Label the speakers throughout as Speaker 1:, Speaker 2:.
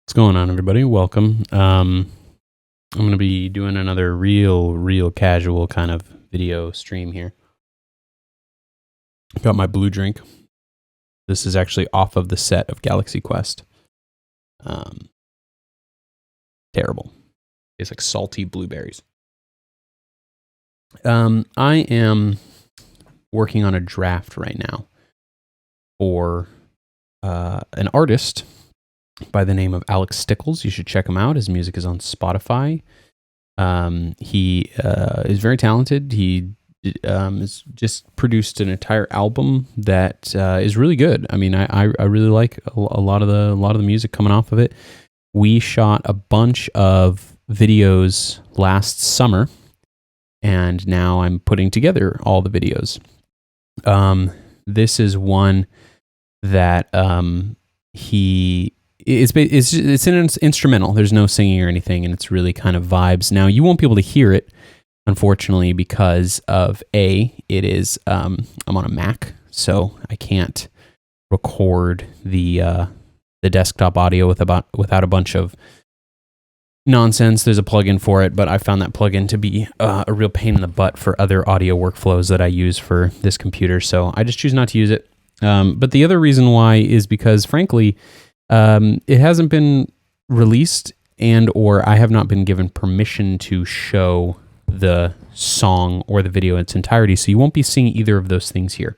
Speaker 1: What's going on, everybody? Welcome. I'm going to be doing another real casual kind of video stream here. Got my blue drink. This is actually off of the set of Galaxy Quest. Terrible. It's like salty blueberries. I am working on a draft right now for an artist by the name of Alex Stickles. You should check him out. His music is on Spotify. He is very talented. He has just produced an entire album that is really good. I mean, I really like a lot of the music coming off of it. We shot a bunch of videos last summer, and now I'm putting together all the videos. This is one that it's an instrumental. There's no singing or anything, and it's really kind of vibes. Now, you won't be able to hear it, unfortunately, because of it is I'm on a Mac, so I can't record the desktop audio without a bunch of nonsense. There's a plugin for it, but I found that plugin to be a real pain in the butt for other audio workflows that I use for this computer, so I just choose not to use it. But the other reason why is because, frankly, it hasn't been released or I have not been given permission to show the song or the video in its entirety, so you won't be seeing either of those things here.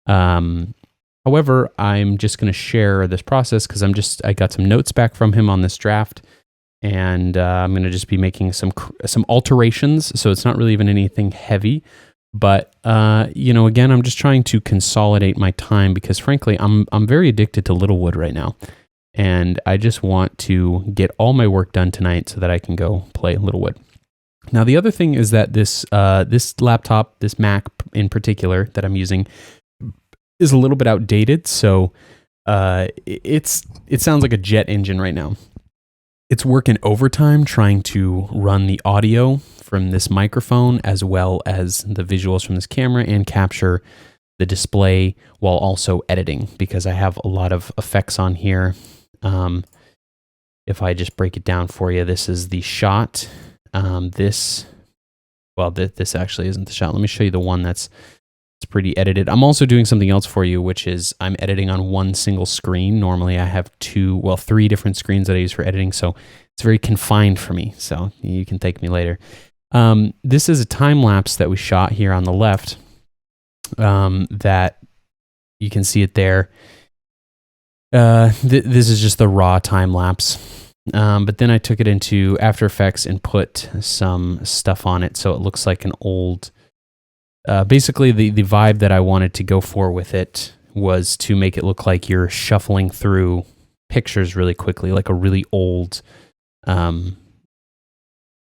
Speaker 1: However, I'm just going to share this process because I got some notes back from him on this draft, and I'm going to just be making some alterations, so it's not really even anything heavy. But, again, I'm just trying to consolidate my time because, frankly, I'm very addicted to Littlewood right now. And I just want to get all my work done tonight so that I can go play Littlewood. Now, the other thing is that this laptop, this Mac in particular that I'm using, is a little bit outdated. So it sounds like a jet engine right now. It's working overtime trying to run the audio from this microphone as well as the visuals from this camera and capture the display while also editing because I have a lot of effects on here. If I just break it down for you, this is the shot. This actually isn't the shot. Let me show you the one that's pretty edited. I'm also doing something else for you, which is I'm editing on one single screen. Normally I have three different screens that I use for editing, so it's very confined for me, so you can thank me later. This is a time lapse that we shot here on the left, that you can see it there. This is just the raw time lapse. But then I took it into After Effects and put some stuff on it so it looks like an old... basically, the vibe that I wanted to go for with it was to make it look like you're shuffling through pictures really quickly, like a really old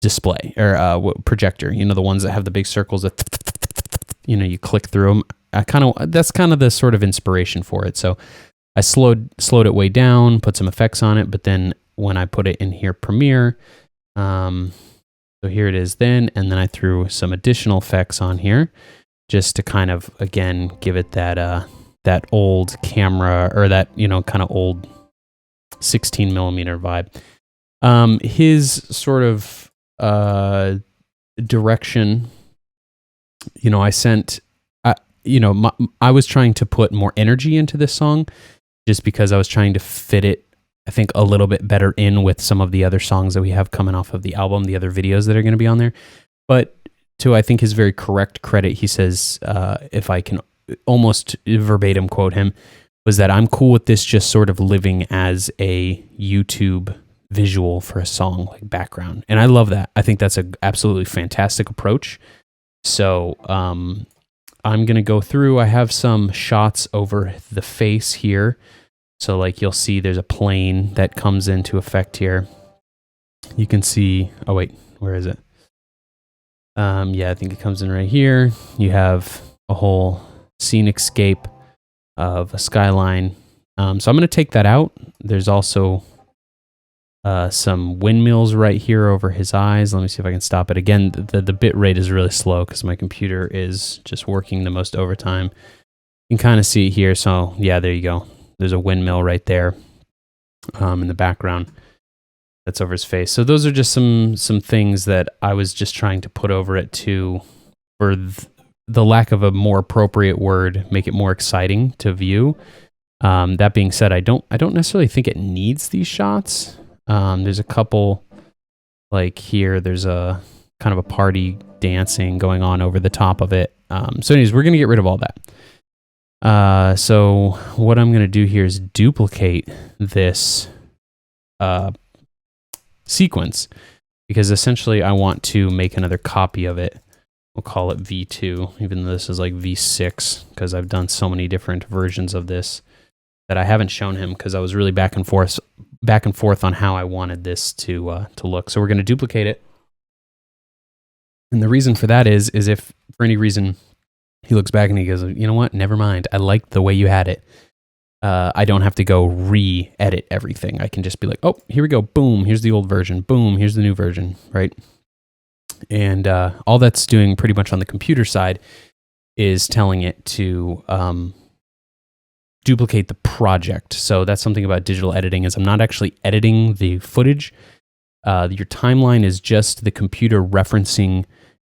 Speaker 1: display or projector. You know, the ones that have the big circles that you click through them. That's kind of the sort of inspiration for it. So I slowed it way down, put some effects on it, but then when I put it in here, Premiere. So here it is then, and then I threw some additional effects on here just to kind of, again, give it that old camera or that, kind of old 16 millimeter vibe. His sort of direction, I was trying to put more energy into this song just because I was trying to fit it, I think, a little bit better in with some of the other songs that we have coming off of the album, the other videos that are going to be on there. But to, I think, his very correct credit, he says, if I can almost verbatim quote him, was that I'm cool with this just sort of living as a YouTube visual for a song, like background. And I love that. I think that's an absolutely fantastic approach. So I'm going to go through. I have some shots over the face here. So like you'll see there's a plane that comes into effect here. You can see, oh wait, where is it? I think it comes in right here. You have a whole scenic scape of a skyline. So I'm going to take that out. There's also some windmills right here over his eyes. Let me see if I can stop it. Again, the bit rate is really slow because my computer is just working the most overtime. You can kind of see it here. So yeah, there you go. There's a windmill right there. in the background that's over his face. So those are just some things that I was just trying to put over it to, for the lack of a more appropriate word, make it more exciting to view. That being said, I don't necessarily think it needs these shots. There's a couple, like here, there's a kind of a party dancing going on over the top of it. So anyways, we're going to get rid of all that. So what I'm going to do here is duplicate this sequence, because essentially I want to make another copy of it. We'll call it V2, even though this is like V6, because I've done so many different versions of this that I haven't shown him, because I was really back and forth on how I wanted this to look. So we're going to duplicate it. And the reason for that is if for any reason he looks back and he goes, you know what, never mind, I like the way you had it. I don't have to go re-edit everything. I can just be like, oh, here we go. Boom, here's the old version. Boom, here's the new version, right? And all that's doing pretty much on the computer side is telling it to duplicate the project. So that's something about digital editing, is I'm not actually editing the footage. Your timeline is just the computer referencing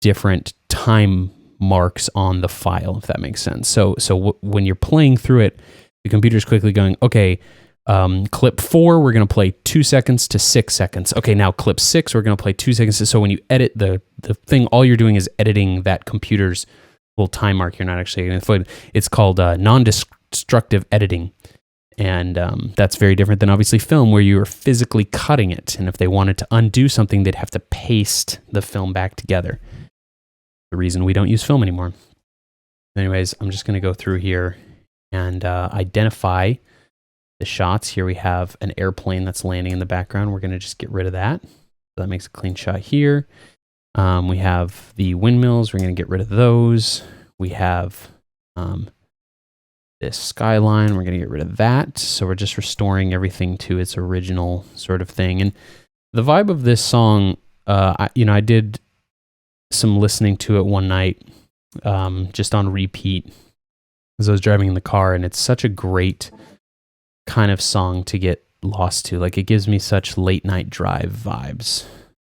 Speaker 1: different time marks on the file, if that makes sense. So when you're playing through it, the computer's quickly going, okay, clip 4, we're going to play 2 seconds to 6 seconds. Okay, now clip 6, we're going to play 2 seconds. So when you edit the thing, all you're doing is editing that computer's little time mark. You're not actually editing the footage. It's called non-destructive editing. And that's very different than obviously film, where you are physically cutting it. And if they wanted to undo something, they'd have to paste the film back together. The reason we don't use film anymore. Anyways, I'm just going to go through here and identify the shots. Here we have an airplane that's landing in the background. We're going to just get rid of that. So that makes a clean shot here. We have the windmills. We're going to get rid of those. We have this skyline. We're going to get rid of that. So we're just restoring everything to its original sort of thing. And the vibe of this song, I did some listening to it one night, just on repeat as I was driving in the car, and it's such a great kind of song to get lost to. Like, it gives me such late night drive vibes.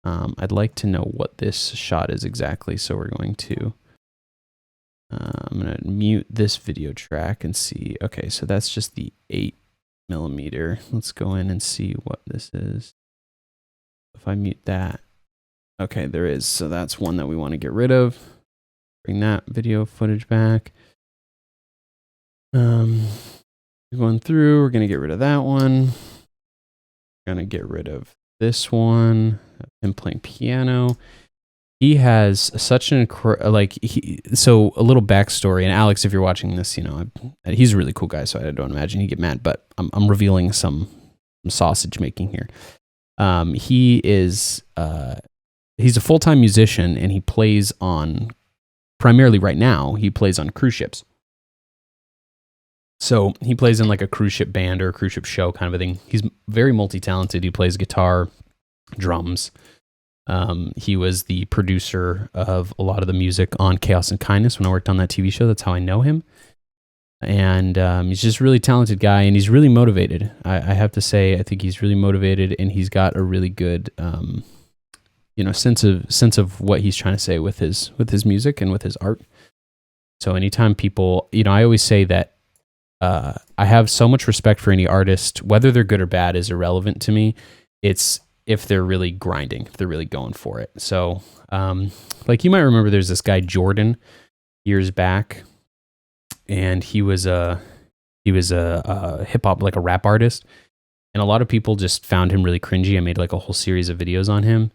Speaker 1: I'd like to know what this shot is exactly, so we're going to I'm going to mute this video track and see. Okay, so that's just the 8mm. Let's go in and see what this is. If I mute that, okay, there is. So that's one that we want to get rid of. Bring that video footage back. Going through, we're going to get rid of that one. We're going to get rid of this one. Him playing piano. He has such an so a little backstory. And Alex, if you're watching this, he's a really cool guy, so I don't imagine he'd get mad. But I'm revealing some sausage making here. He's a full-time musician, and he plays on, primarily right now, he plays on cruise ships. So he plays in like a cruise ship band or a cruise ship show kind of a thing. He's very multi-talented. He plays guitar, drums. He was the producer of a lot of the music on Chaos and Kindness when I worked on that TV show. That's how I know him. And he's just a really talented guy, and he's really motivated. I have to say, I think he's really motivated, and he's got a really good sense of what he's trying to say with his music and with his art. So anytime people, I always say that I have so much respect for any artist, whether they're good or bad is irrelevant to me. It's if they're really grinding, if they're really going for it. So, like you might remember, there's this guy Jordan years back, and he was a hip hop, like a rap artist, and a lot of people just found him really cringy. I made like a whole series of videos on him,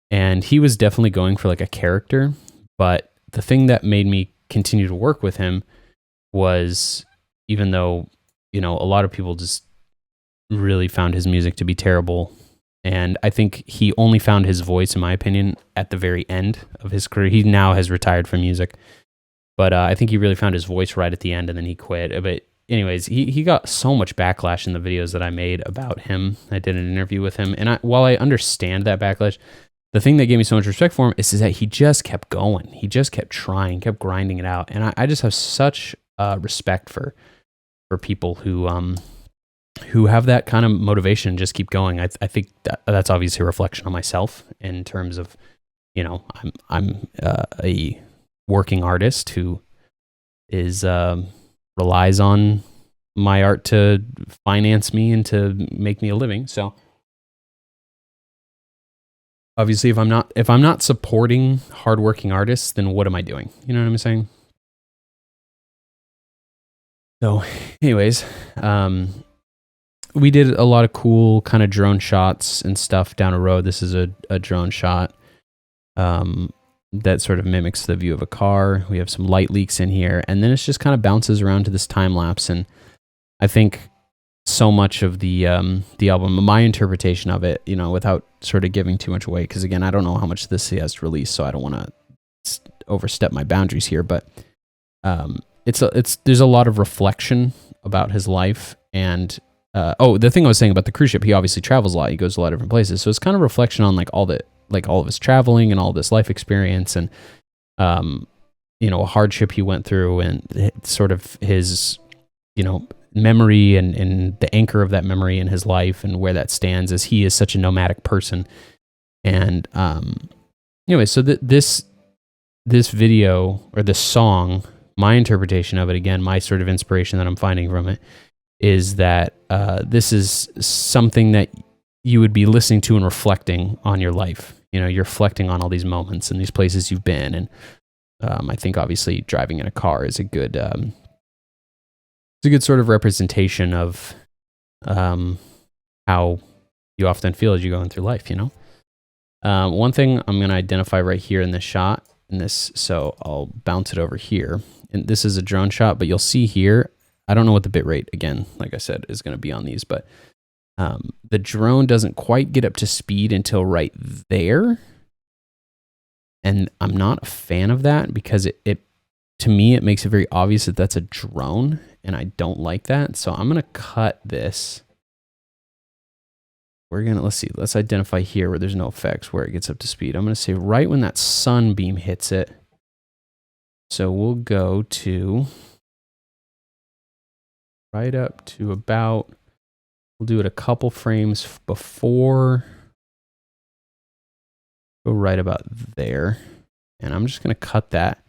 Speaker 1: and he was definitely going for like a character. But the thing that made me continue to work with him was, even though, a lot of people just really found his music to be terrible. And I think he only found his voice, in my opinion, at the very end of his career. He now has retired from music. But I think he really found his voice right at the end, and then he quit. But anyways, he got so much backlash in the videos that I made about him. I did an interview with him. And while I understand that backlash, the thing that gave me so much respect for him is that he just kept going. He just kept trying, kept grinding it out. And I just have such respect for people who who have that kind of motivation, just keep going. I think that's obviously a reflection on myself in terms of, you know, I'm a working artist who is relies on my art to finance me and to make me a living. So obviously, if I'm not supporting hardworking artists, then what am I doing? You know what I'm saying? So, anyways, we did a lot of cool kind of drone shots and stuff down a road. This is a drone shot that sort of mimics the view of a car. We have some light leaks in here, and then it's just kind of bounces around to this time lapse. And I think so much of the album, my interpretation of it, you know, without sort of giving too much away, because again, I don't know how much this he has to release, so I don't want to overstep my boundaries here. But there's a lot of reflection about his life. And the thing I was saying about the cruise ship, he obviously travels a lot. He goes to a lot of different places, so it's kind of reflection on all of his traveling and all this life experience, and you know, a hardship he went through, and sort of his, you know, memory and the anchor of that memory in his life and where that stands, as he is such a nomadic person. And anyway, so this video, or this song, my interpretation of it, again, my sort of inspiration that I'm finding from it, is that this is something that you would be listening to and reflecting on your life. You know, you're reflecting on all these moments and these places you've been. And I think obviously driving in a car is a good sort of representation of how you often feel as you're going through life, you know? One thing I'm going to identify right here in this shot, so I'll bounce it over here. And this is a drone shot, but you'll see here, I don't know what the bit rate, again, like I said, is going to be on these, but the drone doesn't quite get up to speed until right there. And I'm not a fan of that, because it to me, it makes it very obvious that that's a drone, and I don't like that. So I'm going to cut this. Let's identify here where there's no effects, where it gets up to speed. I'm going to say right when that sunbeam hits it. So we'll go to right up to about, we'll do it a couple frames before, go right about there. And I'm just going to cut that.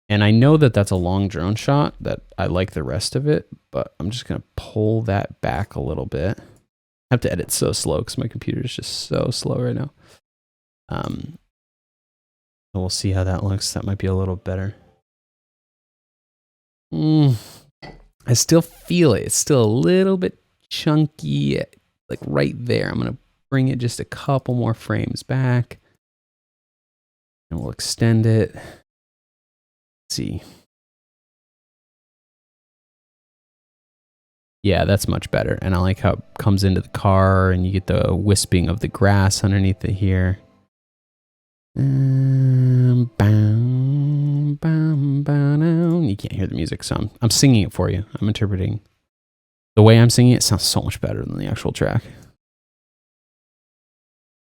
Speaker 1: And I know that that's a long drone shot, that I like the rest of it, but I'm just going to pull that back a little bit. I have to edit so slow because my computer is just so slow right now. We'll see how that looks. That might be a little better. I still feel it. It's still a little bit chunky, like right there. I'm going to bring it just a couple more frames back, and we'll extend it. See. Yeah, that's much better. And I like how it comes into the car and you get the wisping of the grass underneath it here. You can't hear the music, so I'm singing it for you. I'm interpreting. The way I'm singing it sounds so much better than the actual track.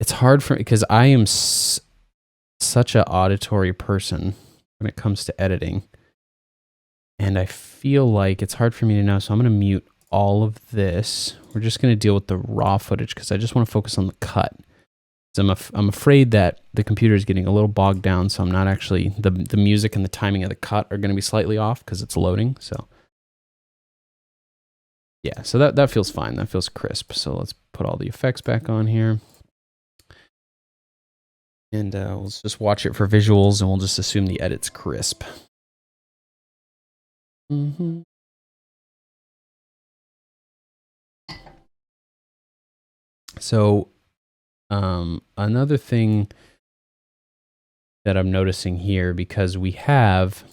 Speaker 1: It's hard for me because I am such an auditory person when it comes to editing. And I feel like it's hard for me to know, so I'm going to mute all of this. We're just going to deal with the raw footage because I just want to focus on the cut. So I'm afraid that the computer is getting a little bogged down, so I'm not actually, the music and the timing of the cut are going to be slightly off because it's loading. So yeah, so that feels fine. That feels crisp. So let's put all the effects back on here. And we'll just watch it for visuals, and we'll just assume the edit's crisp. So another thing that I'm noticing here, because we have,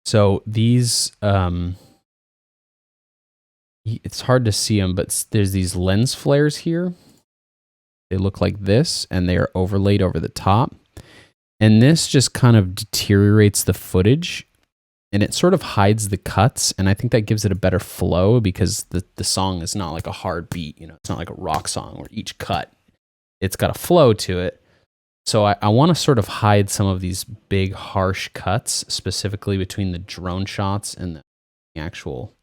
Speaker 1: so these, it's hard to see them, but there's these lens flares here. They look like this, and they are overlaid over the top. And this just kind of deteriorates the footage, and it sort of hides the cuts. And I think that gives it a better flow because the song is not like a hard beat. You know, it's not like a rock song where each cut, it's got a flow to it. So I want to sort of hide some of these big, harsh cuts, specifically between the drone shots and the actual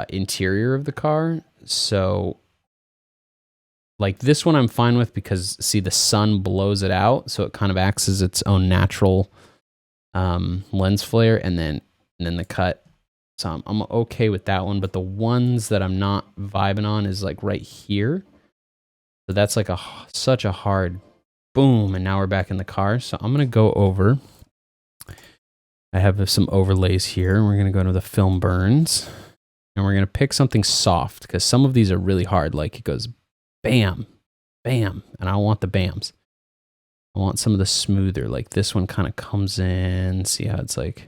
Speaker 1: interior of the car. So like this one I'm fine with because see the sun blows it out, so it kind of acts as its own natural lens flare, and then the cut. So I'm okay with that one, but the ones that I'm not vibing on is like right here. So that's like such a hard boom, and now we're back in the car. So I'm gonna go over. I have some overlays here. We're gonna go to the film burns, and we're gonna pick something soft because some of these are really hard. Like it goes bam, bam, and I don't want the bams. I want some of the smoother, like this one kind of comes in. See how it's like,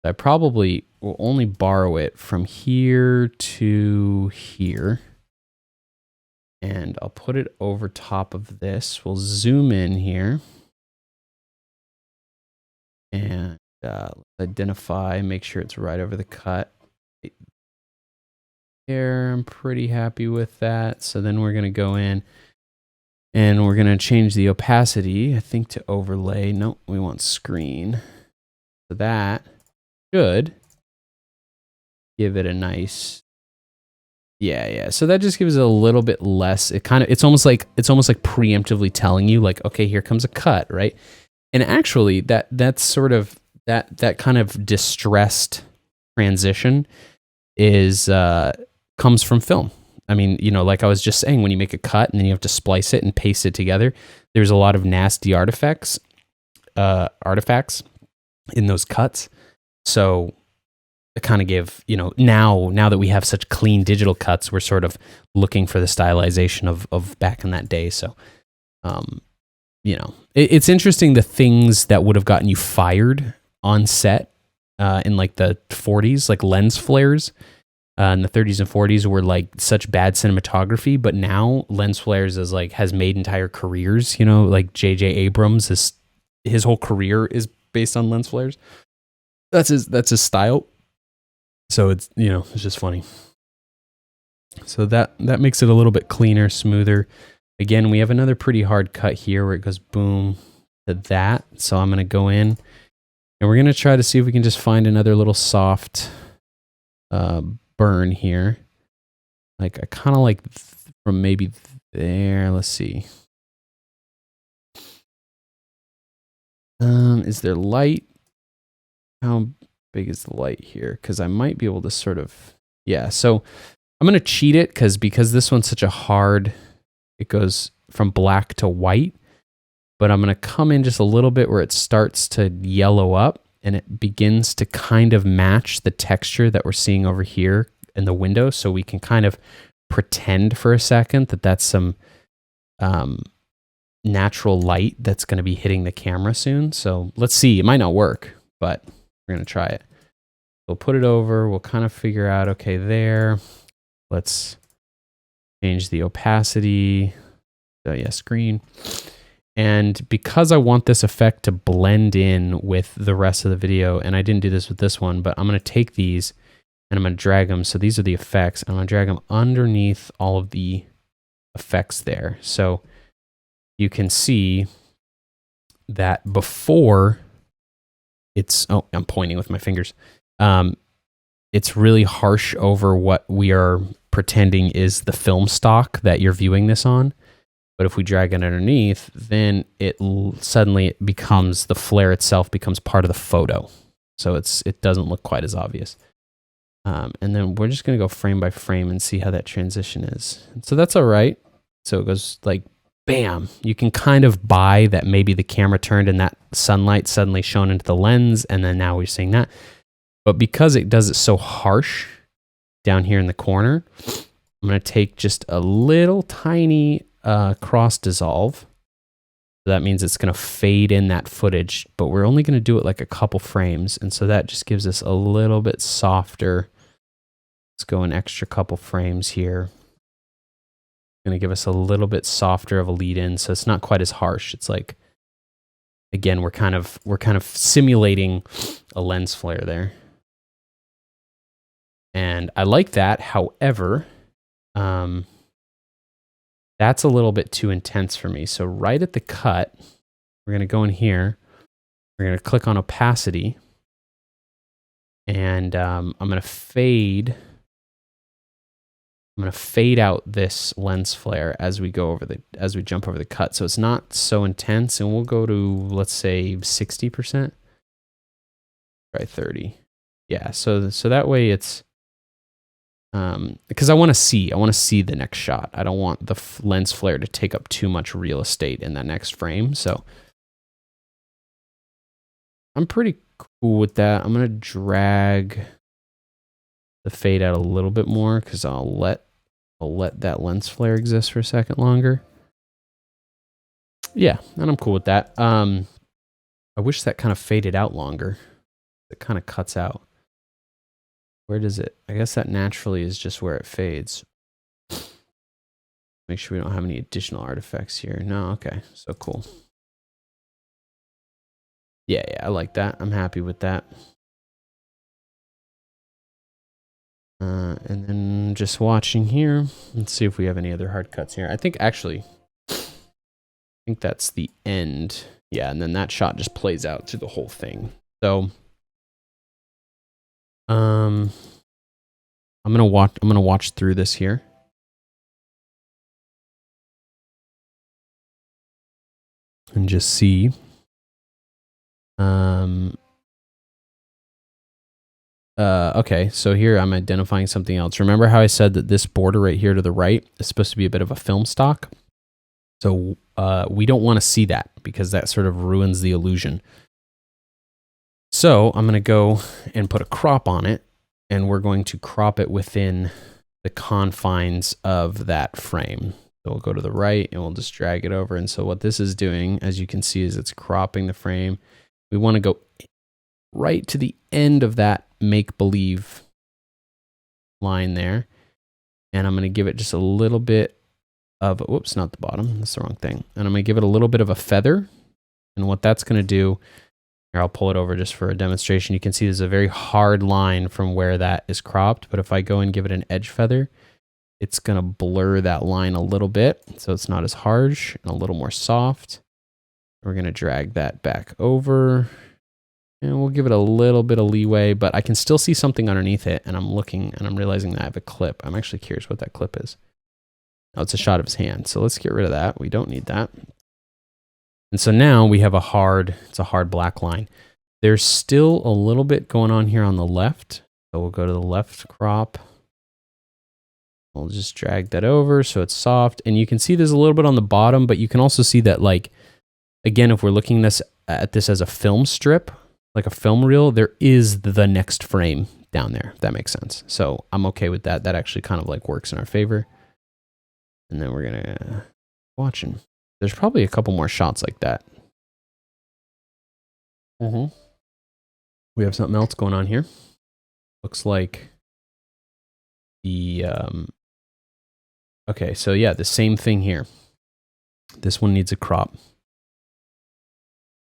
Speaker 1: I probably will only borrow it from here to here. And I'll put it over top of this. We'll zoom in here. And let's identify, make sure it's right over the cut. Here, I'm pretty happy with that. So then we're going to go in and we're going to change the opacity, I think, to overlay. Nope, we want screen. So that should give it a nice, yeah. So that just gives it a little bit less. It's almost like preemptively telling you, like, okay, here comes a cut, right? And actually, that's sort of that kind of distressed transition is comes from film. I mean, you know, like I was just saying, when you make a cut and then you have to splice it and paste it together, there's a lot of nasty artifacts in those cuts. So it kind of give, you know, now that we have such clean digital cuts, we're sort of looking for the stylization of back in that day. So, you know, it's interesting the things that would have gotten you fired on set in like the 40s, like lens flares. In the 30s and 40s were like such bad cinematography, but now lens flares has made entire careers. You know, like J.J. Abrams, his whole career is based on lens flares. That's his style. So it's, you know, it's just funny. So that makes it a little bit cleaner, smoother. Again, we have another pretty hard cut here where it goes boom to that. So I'm going to go in and we're going to try to see if we can just find another little soft burn here. Like I kind of like from maybe there. Let's see. Is there light? How big is the light here? Because I might be able to sort of, yeah. So I'm going to cheat it because this one's such a hard, it goes from black to white, but I'm going to come in just a little bit where it starts to yellow up and it begins to kind of match the texture that we're seeing over here in the window. So we can kind of pretend for a second that that's some natural light that's going to be hitting the camera soon. So let's see, it might not work, but we're going to try it. We'll put it over. We'll kind of figure out, okay, there. Let's change the opacity. So yeah, screen. And because I want this effect to blend in with the rest of the video, and I didn't do this with this one, but I'm going to take these and I'm going to drag them. So these are the effects. I'm going to drag them underneath all of the effects there. So you can see that before it's, oh, I'm pointing with my fingers. It's really harsh over what we are pretending is the film stock that you're viewing this on. But if we drag it underneath, then it suddenly becomes, the flare itself becomes part of the photo. So it doesn't look quite as obvious. And then we're just going to go frame by frame and see how that transition is. So that's all right. So it goes like, bam. You can kind of buy that maybe the camera turned and that sunlight suddenly shone into the lens. And then now we're seeing that. But because it does it so harsh down here in the corner, I'm going to take just a little tiny cross dissolve. So that means it's going to fade in that footage, but we're only going to do it like a couple frames. And so that just gives us a little bit softer. Let's go an extra couple frames here. Going to give us a little bit softer of a lead in. So it's not quite as harsh. It's like, again, we're kind of simulating a lens flare there. And I like that. However, that's a little bit too intense for me. So right at the cut, we're going to go in here. We're going to click on opacity. And I'm going to fade I'm going to fade out this lens flare as we jump over the cut. So it's not so intense, and we'll go to, let's say 60%. Try 30. Yeah. So that way it's, because I want to see the next shot. I don't want the lens flare to take up too much real estate in that next frame. So I'm pretty cool with that. I'm going to drag the fade out a little bit more because I'll let that lens flare exist for a second longer. Yeah, and I'm cool with that. I wish that kind of faded out longer. It kind of cuts out. Where does it? I guess that naturally is just where it fades. Make sure we don't have any additional artifacts here. No, okay, so cool. Yeah, I like that. I'm happy with that. And then just watching here. Let's see if we have any other hard cuts here. I think that's the end. Yeah, and then that shot just plays out through the whole thing. So, I'm gonna watch through this here. And just see. Okay, so here I'm identifying something else. Remember how I said that this border right here to the right is supposed to be a bit of a film stock? So we don't want to see that because that sort of ruins the illusion. So I'm going to go and put a crop on it, and we're going to crop it within the confines of that frame. So we'll go to the right and we'll just drag it over. And so what this is doing, as you can see, is it's cropping the frame. We want to go right to the end of that make-believe line there. And I'm going to give it just a little bit of, whoops, not the bottom. That's the wrong thing. And I'm going to give it a little bit of a feather. And what that's going to do, here, I'll pull it over just for a demonstration. You can see there's a very hard line from where that is cropped. But if I go and give it an edge feather, it's going to blur that line a little bit. So it's not as harsh and a little more soft. We're going to drag that back over. And we'll give it a little bit of leeway, but I can still see something underneath it. And I'm looking and I'm realizing that I have a clip. I'm actually curious what that clip is. Oh, it's a shot of his hand. So let's get rid of that. We don't need that. And so now we have it's a hard black line. There's still a little bit going on here on the left. So we'll go to the left crop. We'll just drag that over so it's soft. And you can see there's a little bit on the bottom, but you can also see that, like, again, if we're looking at this as a film strip, like a film reel, there is the next frame down there, if that makes sense. So I'm okay with that. That actually kind of like works in our favor. And then we're going to watch him. There's probably a couple more shots like that. We have something else going on here. Looks like the, okay, so yeah, the same thing here. This one needs a crop.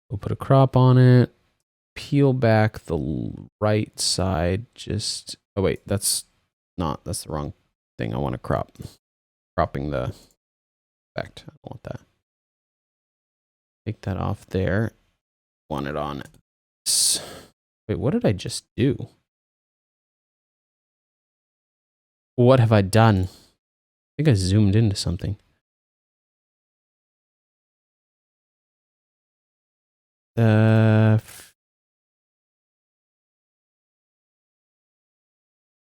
Speaker 1: We'll put a crop on it. Peel back the right side. Just, oh wait, that's the wrong thing. I want to crop. Cropping the effect. I don't want that. Take that off there. Want it on. Wait, what did I just do? What have I done? I think I zoomed into something.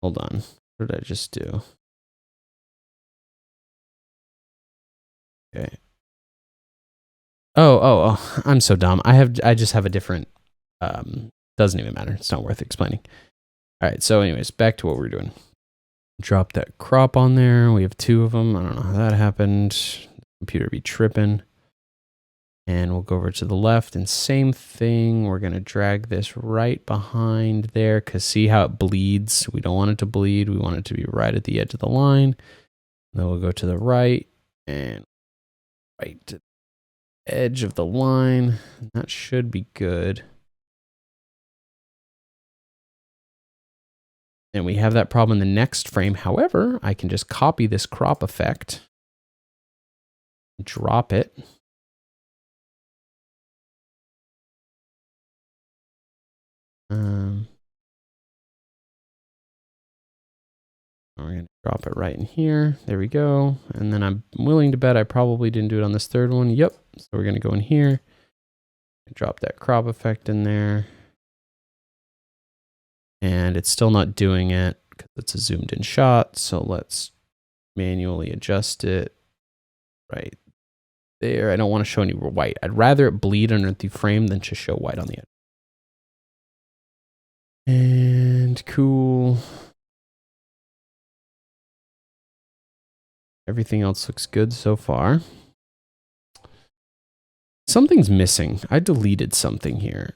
Speaker 1: Hold on. What did I just do? Okay. Oh, I'm so dumb. I just have a different, doesn't even matter. It's not worth explaining. All right. So anyways, back to what we're doing. Drop that crop on there. We have two of them. I don't know how that happened. Computer be tripping. And we'll go over to the left and same thing. We're going to drag this right behind there because see how it bleeds? We don't want it to bleed. We want it to be right at the edge of the line. Then we'll go to the right and right to the edge of the line. That should be good. And we have that problem in the next frame. However, I can just copy this crop effect, drop it. We're going to drop it right in here. There we go. And then I'm willing to bet I probably didn't do it on this third one. Yep. So we're going to go in here, drop that crop effect in there. And it's still not doing it because it's a zoomed in shot. So let's manually adjust it right there. I don't want to show any white. I'd rather it bleed underneath the frame than to show white on the edge. And cool. Everything else looks good so far. Something's missing. I deleted something here.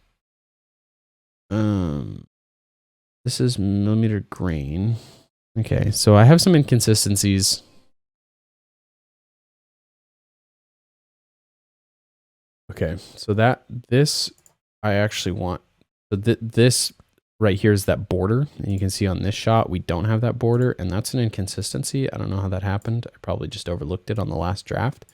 Speaker 1: This is millimeter grain. Okay, so I have some inconsistencies. Okay, so this I actually want. So this right here is that border, and you can see on this shot we don't have that border, and that's an inconsistency. I don't know how that happened. I probably just overlooked it on the last draft.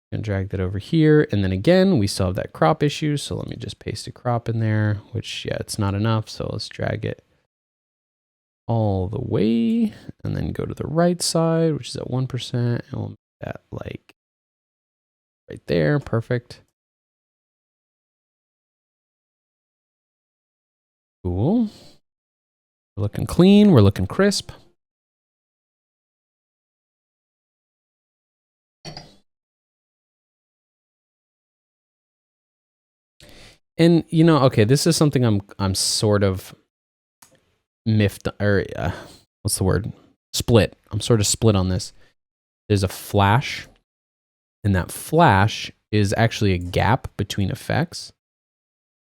Speaker 1: And drag that over here, and then again we still have that crop issue, so let me just paste a crop in there, which, yeah, it's not enough, so let's drag it all the way and then go to the right side, which is at 1%, and we'll make that like right there. Perfect. Cool. We're looking clean, we're looking crisp. And you know, okay, this is something I'm sort of miffed, or what's the word? Split. I'm sort of split on this. There's a flash, and that flash is actually a gap between effects.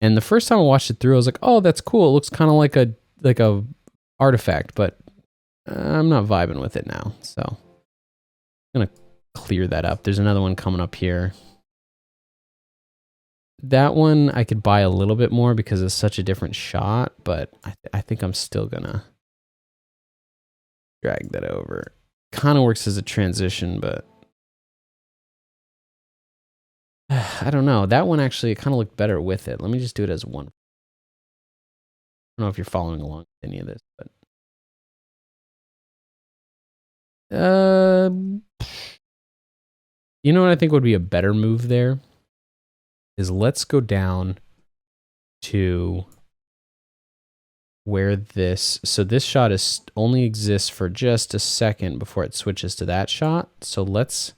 Speaker 1: And the first time I watched it through, I was like, "Oh, that's cool. It looks kind of like a artifact," but I'm not vibing with it now. So I'm gonna clear that up. There's another one coming up here. That one I could buy a little bit more because it's such a different shot, but I think I'm still gonna drag that over. Kind of works as a transition, but I don't know. That one actually kind of looked better with it. Let me just do it as one. I don't know if you're following along with any of this, but you know what I think would be a better move there is let's go down to where this, so this shot is only exists for just a second before it switches to that shot. So let's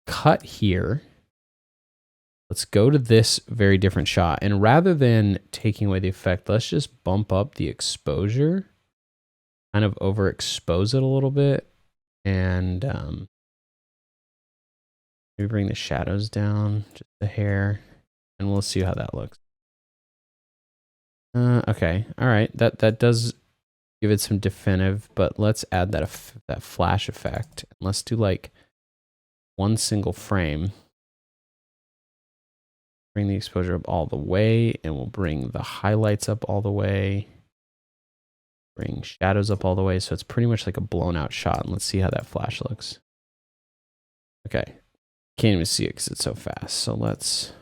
Speaker 1: cut here. Let's go to this very different shot. And rather than taking away the effect, let's just bump up the exposure, kind of overexpose it a little bit. And maybe bring the shadows down just a hair, and we'll see how that looks. Okay, all right, that does give it some definitive, but let's add that flash effect. And let's do like one single frame. Bring the exposure up all the way, and we'll bring the highlights up all the way. Bring shadows up all the way, so it's pretty much like a blown out shot. And let's see how that flash looks. Okay, can't even see it because it's so fast. So let's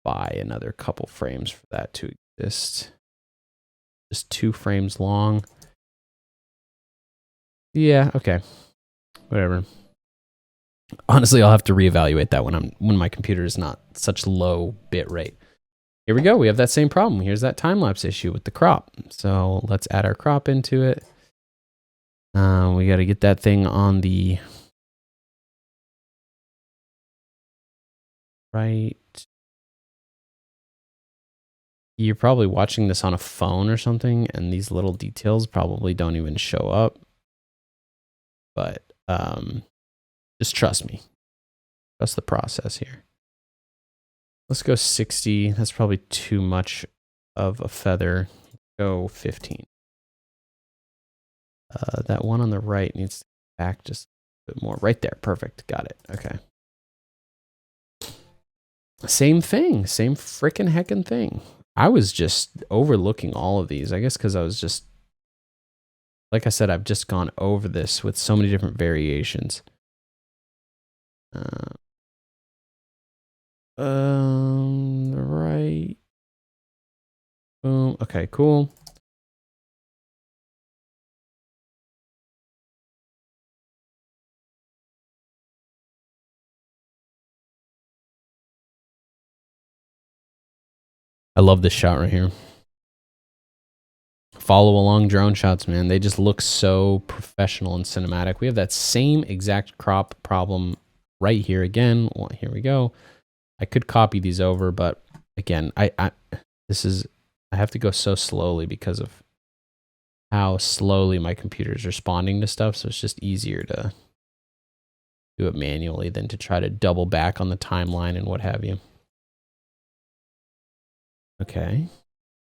Speaker 1: buy another couple frames for that to exist. Just 2 frames long. Yeah, okay. Whatever. Honestly, I'll have to reevaluate that when my computer is not such low bit rate. Here we go. We have that same problem. Here's that time-lapse issue with the crop. So let's add our crop into it. We got to get that thing on the right. You're probably watching this on a phone or something, and these little details probably don't even show up. But just trust me. Trust the process here. Let's go 60. That's probably too much of a feather. Go 15. That one on the right needs to back just a bit more. Right there. Perfect. Got it. Okay. Same thing. Same freaking heckin' thing. I was just overlooking all of these. I guess because I was just, like I said, I've just gone over this with so many different variations. Right. Boom. Okay, cool. I love this shot right here. Follow along drone shots, man. They just look so professional and cinematic. We have that same exact crop problem right here again. Well, here we go. I could copy these over, but again, I have to go so slowly because of how slowly my computer is responding to stuff. So it's just easier to do it manually than to try to double back on the timeline and what have you. Okay.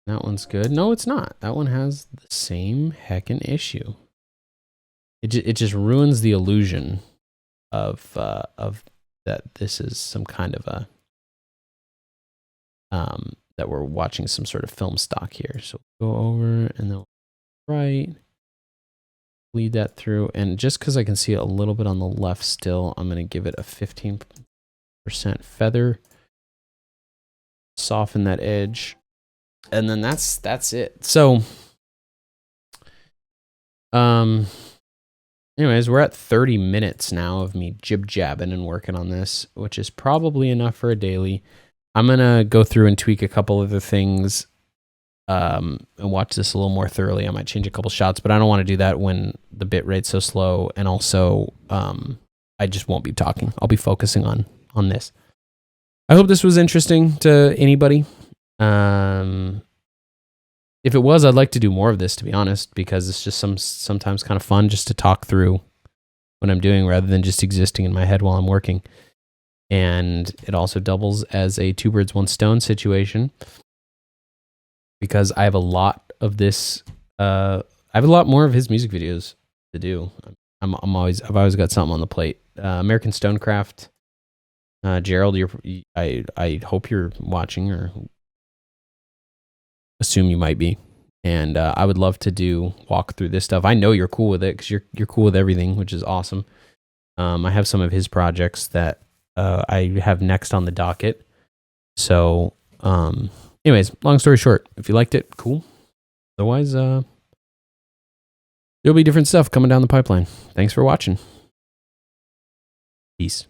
Speaker 1: That one's good. No, it's not. That one has the same heckin' issue. It just ruins the illusion of that this is some kind of a that we're watching some sort of film stock here. So go over and then right, bleed that through, and just because I can see it a little bit on the left still, I'm going to give it a 15% feather, soften that edge, and then that's it. So anyways, we're at 30 minutes now of me jib-jabbing and working on this, which is probably enough for a daily. I'm going to go through and tweak a couple other things and watch this a little more thoroughly. I might change a couple shots, but I don't want to do that when the bit rate's so slow. And also, I just won't be talking. I'll be focusing on this. I hope this was interesting to anybody. If it was, I'd like to do more of this, to be honest, because it's just sometimes kind of fun just to talk through what I'm doing rather than just existing in my head while I'm working. And it also doubles as a two birds, one stone situation because I have a lot of this. I have a lot more of his music videos to do. I've always got something on the plate. American Stonecraft, Gerald, I hope you're watching or assume you might be. And I would love to walk through this stuff. I know you're cool with it because you're cool with everything, which is awesome. I have some of his projects that I have next on the docket. So, anyways, long story short, if you liked it, cool. Otherwise, there'll be different stuff coming down the pipeline. Thanks for watching. Peace.